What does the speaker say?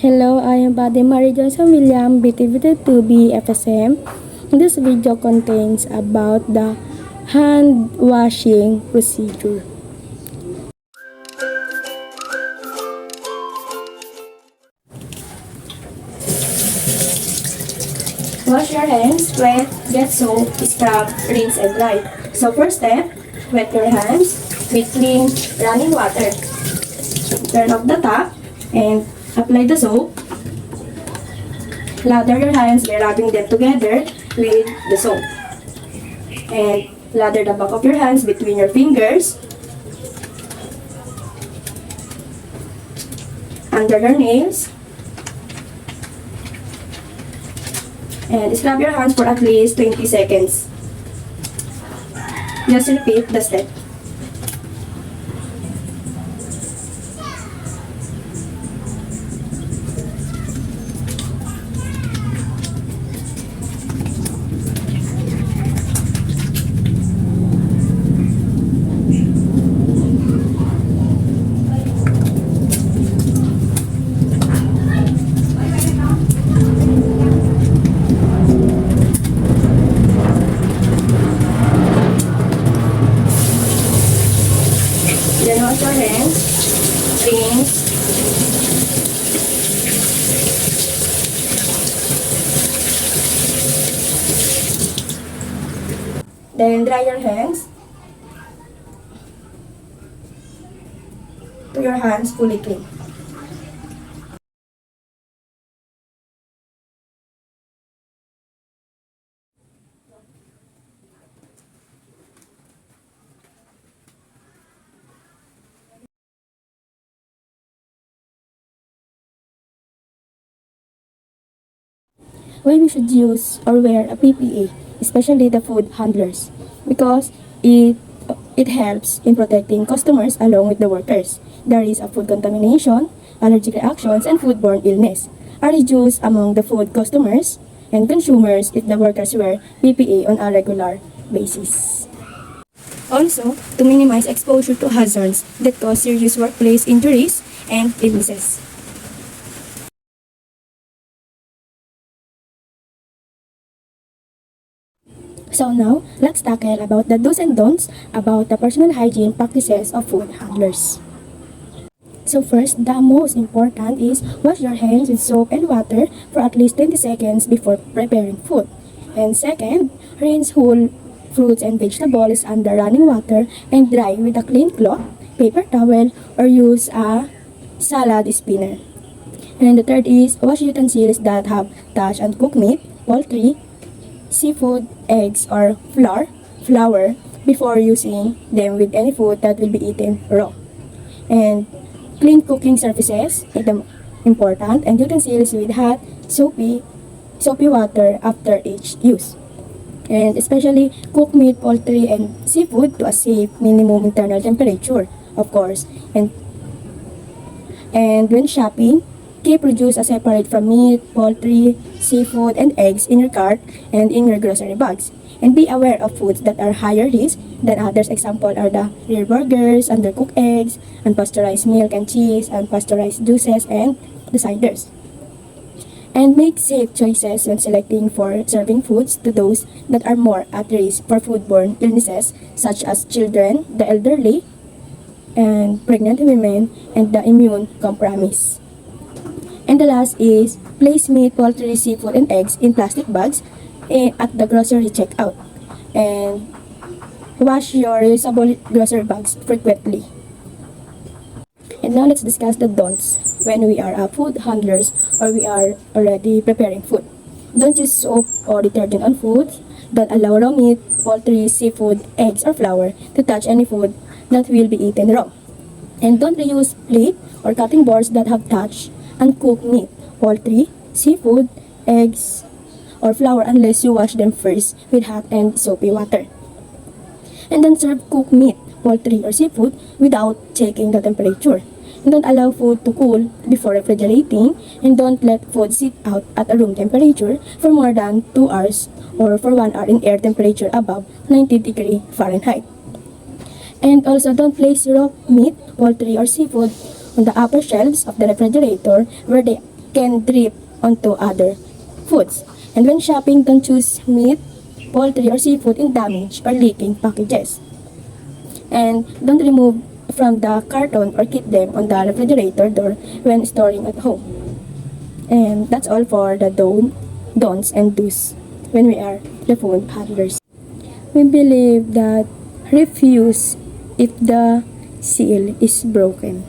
Hello, I am Padin Johnson William, BTV2B FSM. This video contains about the hand washing procedure. Wash your hands, wet, get soap, scrub, rinse and dry. So first step, wet your hands with clean running water. Turn off the tap and apply the soap. Lather your hands by rubbing them together with the soap. And lather the back of your hands between your fingers, under your nails, and scrub your hands for at least 20 seconds. Just repeat the step. Then wash your hands, rinse, then dry your hands to your hands fully clean. Why we should use or wear a PPE, especially the food handlers, because it helps in protecting customers along with the workers. There is a food contamination, allergic reactions, and foodborne illness are reduced among the food customers and consumers if the workers wear PPE on a regular basis. Also, to minimize exposure to hazards that cause serious workplace injuries and illnesses. So now, let's tackle about the do's and don'ts about the personal hygiene practices of food handlers. So first, the most important is wash your hands with soap and water for at least 20 seconds before preparing food. And second, rinse whole fruits and vegetables under running water and dry with a clean cloth, paper towel, or use a salad spinner. And the third is wash utensils that have touched and cooked meat, poultry, seafood, eggs, or flour before using them with any food that will be eaten raw. And clean cooking surfaces is important, and utensils with hot, soapy water after each use. And especially cook meat, poultry, and seafood to a safe minimum internal temperature, of course. And when shopping, keep produce as separate from meat, poultry, seafood, and eggs in your cart and in your grocery bags. And be aware of foods that are higher risk than others. Example are the rare burgers, undercooked eggs, unpasteurized milk and cheese, unpasteurized juices, and the ciders. And make safe choices when selecting for serving foods to those that are more at risk for foodborne illnesses such as children, the elderly, and pregnant women, and the immune compromised. And the last is place meat, poultry, seafood, and eggs in plastic bags at the grocery checkout. And wash your reusable grocery bags frequently. And now let's discuss the don'ts when we are food handlers or we are already preparing food. Don't use soap or detergent on food. Don't allow raw meat, poultry, seafood, eggs, or flour to touch any food that will be eaten raw. And don't reuse plate or cutting boards that have touched uncooked meat, poultry, seafood, eggs, or flour unless you wash them first with hot and soapy water. And don't serve cooked meat, poultry, or seafood without checking the temperature. And don't allow food to cool before refrigerating, and don't let food sit out at a room temperature for more than 2 hours or for 1 hour in air temperature above 90 degrees Fahrenheit. And also don't place raw meat, poultry, or seafood on the upper shelves of the refrigerator where they can drip onto other foods. And when shopping, don't choose meat, poultry, or seafood in damaged or leaking packages. And don't remove from the carton or keep them on the refrigerator door when storing at home. And that's all for the don'ts and do's when we are the food handlers. We believe that refuse if the seal is broken.